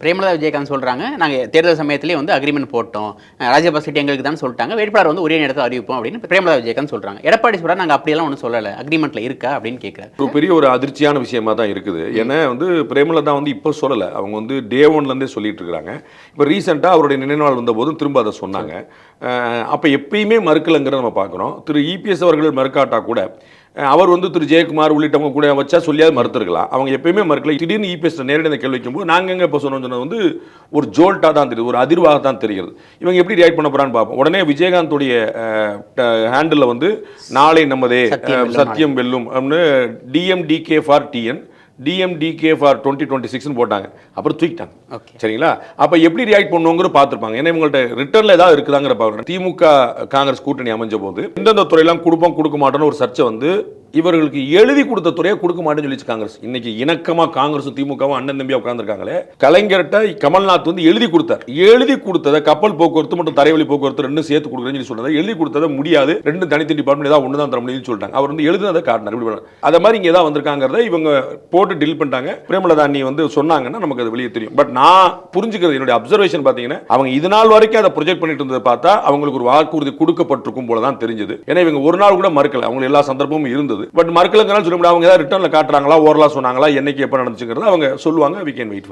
பிரேமலதா விஜயகாந்த் சொல்றாங்க, நாங்க தேர்தல் சமயத்திலேயே வந்து அக்ரீமெண்ட் போட்டோம். ராஜ்யசபா சீட் எங்களுக்கு தான் சொல்லிட்டாங்க. வேட்பாளர் வந்து ஒரே நேரத்துல அறிவிப்போம் அப்படின்னு பிரேமலதா விஜயகாந்த் சொல்றாங்க. எடப்பாடி சொல்றாரு, நாங்க அப்படியெல்லாம் ஒண்ணும் சொல்லல. அக்ரீமெண்ட்ல இருக்கா அப்படின்னு கேட்கிறாரு. ஒரு பெரிய ஒரு அதிர்ச்சியான விஷயமா தான் இருக்குது. ஏன்னா வந்து பிரேமலதா வந்து இப்போ சொல்லல. அவங்க வந்து டே ஒன்லேருந்தே சொல்லிட்டு இருக்காங்க. இப்போ ரீசெண்டாக அவருடைய நினைவு நாள் வந்தபோதும் திரும்ப அதை சொன்னாங்க. அப்போ எப்பயுமே மறுக்கலைங்கிறத நம்ம பார்க்குறோம். திரு இபிஎஸ் அவர்கள் மறுக்காட்டா கூட அவர் வந்து திரு ஜெயக்குமார் உள்ளிட்டவங்க கூட வச்சா சொல்லியாவது மறுத்துருக்கலாம். அவங்க எப்பயுமே மறுக்கல. திடீர்னு இபிஎஸ் நேரடி அந்த கேள்வி வைக்கும்போது நாங்கள் எங்கே இப்போ சொன்னது வந்து ஒரு ஜோல்ட்டாக தான் தெரியுது, ஒரு அதிர்வாக தான் தெரிகிறது. இவங்க எப்படி ரியாக்ட் பண்ண போகிறான்னு பார்ப்போம். உடனே விஜயகாந்துடைய ஹேண்டில் வந்து நாளை நமதே சத்தியம் வெல்லும் அப்படின்னு DMDK for TN DMDK for 2026 போட்டாங்க. அப்புறம் தூக்கிட்டாங்க. சரிங்களா? அப்போ எப்படி ரியாக்ட் பண்ணுவோங்கிற பார்த்துருப்பாங்க. ஏன்னா இவங்கள்ட்ட ரிட்டர்னில் ஏதாவது இருக்குதாங்கிற பார்க்குறேன். திமுக காங்கிரஸ் கூட்டணி அமைஞ்ச போது எந்தெந்த துறையெல்லாம் கொடுப்போம் கொடுக்க மாட்டோன்னு ஒரு சர்ச்சை வந்து இவர்களுக்கு எழுதி கொடுத்த துறையை கொடுக்க மாட்டேன்னு சொல்லிச்சு காங்கிரஸ். இன்னைக்கு இணக்கமாக காங்கிரஸும் திமுகவும் அண்ணன் தம்பியாக உட்காந்துருக்காங்களே. கலைஞர்கிட்ட கமல்நாத் வந்து எழுதி கொடுத்தார். எழுதி கொடுத்ததை கப்பல் போக்குவரத்து மற்றும் தரைவழி போக்குவரத்து ரெண்டும் சேர்த்து கொடுக்குறேன்னு சொல்லி சொன்னதை எழுதி கொடுத்ததை முடியாது, ரெண்டு தனித்தனி டிபார்ட்மெண்ட் ஏதாவது ஒன்று தான் தர முடியும்னு சொல்லிட்டாங்க. அவர் வந்து எழுதுனதை காட்டினார். இப்படி பண்ணார். அதை மாதிரி இங்கே ஏதாவது வந்திருக்காங்கிறத இவங்க போட்டு டீல் பண்ணிட்டாங்க. பிரேமலதா அண்ணி வந்து சொன்னாங்கன்னா நமக்கு அது வெளியே தெரியும். பட் நான் புரிஞ்சுக்கிறது, என்னுடைய அப்சர்வேஷன் பார்த்தீங்கன்னா அவங்க இது நாள் வரைக்கும் அதை ப்ரொஜெக்ட் பண்ணிட்டு இருந்ததை பார்த்தா அவங்களுக்கு ஒரு வாக்குறுதி கொடுக்கப்பட்டிருக்கும் போல தான் தெரிஞ்சது. ஏன்னா இவங்க ஒரு நாள் கூட மறுக்கல. அவங்க எல்லா சந்தர்ப்பமும் இருந்தது. பட் மறுக்கலங்கிறனால சொல்ல முடியாது. அவங்க ஏதாவது ரிட்டர்னில் காட்டுறாங்களா, ஓரலாக சொன்னாங்களா, என்னைக்கு எப்போ நடந்துச்சுங்கிறத அவங்க சொல்லுவாங்க. We can wait.